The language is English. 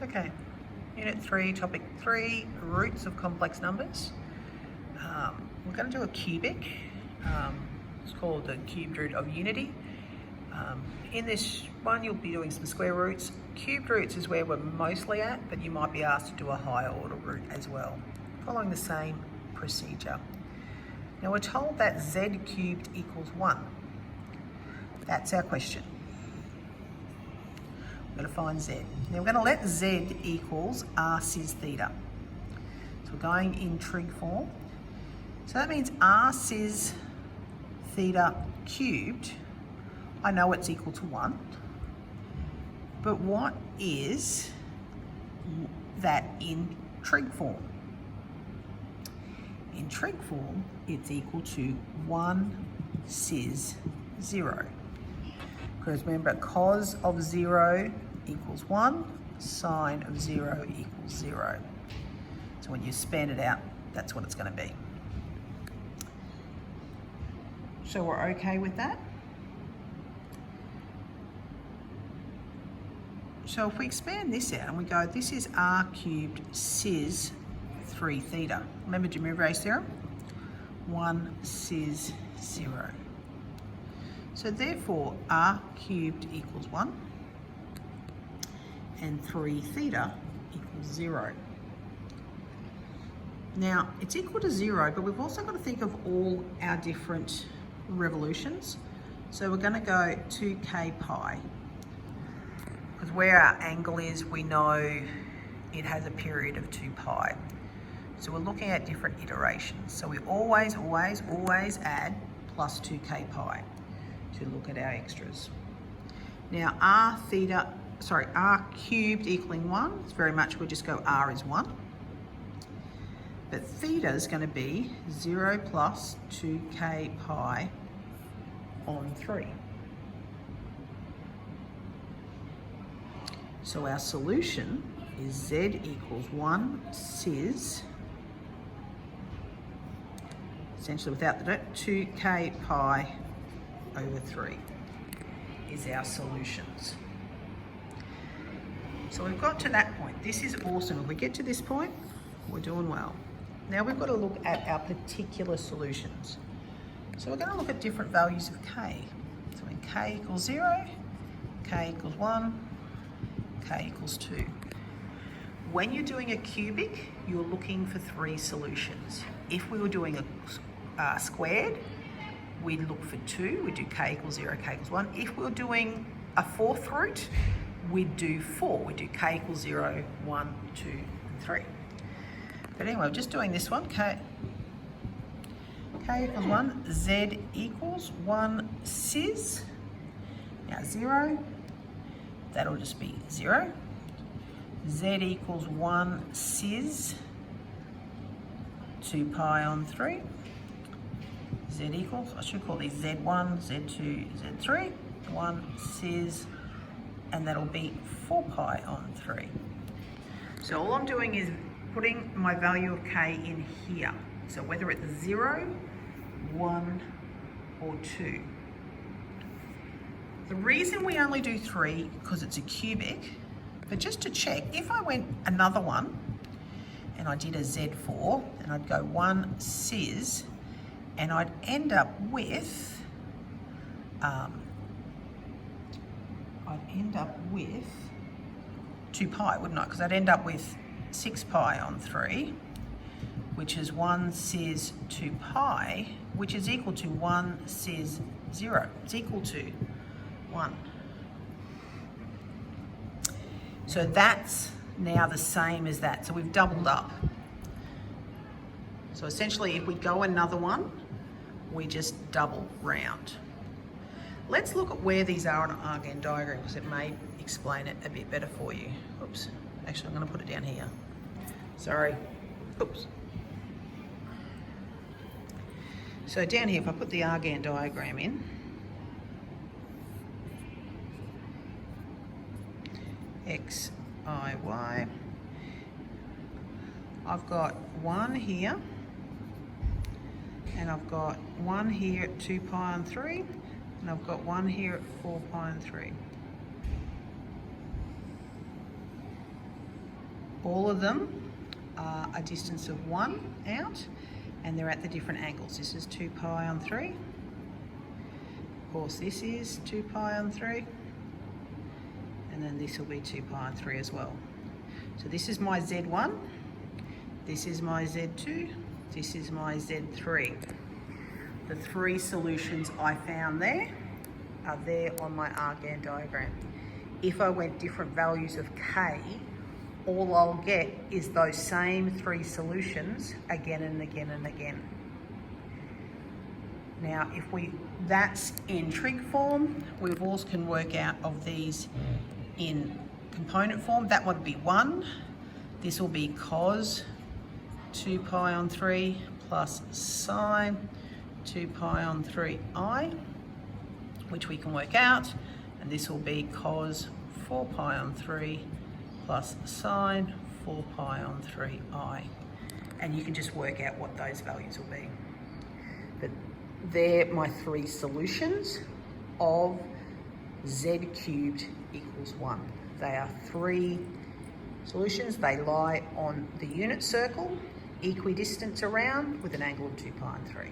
Okay, Unit 3, Topic 3, Roots of Complex Numbers. We're going to do a cubic. It's called the cubed root of unity. In this one, you'll be doing some square roots. Cubed roots is where we're mostly at, but you might be asked to do a higher order root as well, following the same procedure. Now we're told that z cubed equals 1. That's our question. We're going to find z. Now we're going to let z equals r cis theta. So we're going in trig form. So that means r cis theta cubed, I know it's equal to 1. But what is that in trig form? In trig form, it's equal to 1 cis 0. Because remember, cos of 0 equals 1, sine of 0 equals 0. So when you span it out, that's what it's going to be. So we're okay with that? So if we expand this out and we go, this is r cubed cis 3 theta. Remember De Moivre's theorem? 1 cis 0. So therefore, r cubed equals 1 and 3 theta equals 0. Now, it's equal to 0, but we've also got to think of all our different revolutions. So we're going to go 2k pi. Because where our angle is, we know it has a period of 2 pi. So we're looking at different iterations. So we always add plus 2k pi to look at our extras. Now r cubed equaling 1, it's very much we'll just go r is 1. But theta is going to be 0 plus 2k pi on 3. So our solution is z equals 1 cis, essentially without the dot, 2k pi over 3 is our solutions. So we've got to that point. This is awesome. If we get to this point, we're doing well. Now we've got to look at our particular solutions. So we're going to look at different values of k. So when k equals 0, k equals 1, k equals 2. When you're doing a cubic, you're looking for 3 solutions. If we were doing a squared, we'd look for 2. We'd do k equals 0, k equals 1. If we were doing a 4th root, we'd do 4. We'd do k equals 0, 1, 2, and 3. But anyway, we're just doing this one. K equals 1, z equals 1 cis. Now 0, that'll just be 0. Z equals 1 cis 2 pi on 3. Z equals, I should call these Z1, Z2, Z3, 1 cis, and that'll be 4 pi on 3. So all I'm doing is putting my value of k in here. So whether it's 0, 1, or 2. The reason we only do 3, because it's a cubic, but just to check, if I went another one, and I did a Z4, and I'd go 1 cis, and I'd end up with, 2 pi, wouldn't I? Because I'd end up with 6 pi on 3, which is 1 cis 2 pi, which is equal to 1 cis 0. It's equal to 1. So that's now the same as that. So we've doubled up. So essentially, if we go another one, we just double round. Let's look at where these are on an Argand diagram because it may explain it a bit better for you. Oops. Actually, I'm going to put it down here. Sorry. Oops. So down here, if I put the Argand diagram in, X, I, Y, I've got 1 here, and I've got 1 here at 2 pi on 3, and I've got 1 here at 4 pi on 3. All of them are a distance of 1 out, and they're at the different angles. This is 2 pi on 3. Of course, this is 2 pi on 3. And then this will be 2 pi on 3 as well. So this is my Z1, this is my Z2, this is my Z3. The 3 solutions I found there are there on my Argand diagram. If I went different values of K, all I'll get is those same 3 solutions again and again and again. Now, that's in trig form. We also can work out of these in component form. That would be 1. This will be cos 2 pi on 3 plus sine 2 pi on 3i, which we can work out. And this will be cos 4 pi on 3 plus sine 4 pi on 3i. And you can just work out what those values will be. But they're my 3 solutions of z cubed equals 1. They are 3 solutions. They lie on the unit circle, equidistant around, with an angle of 2 pi and 3.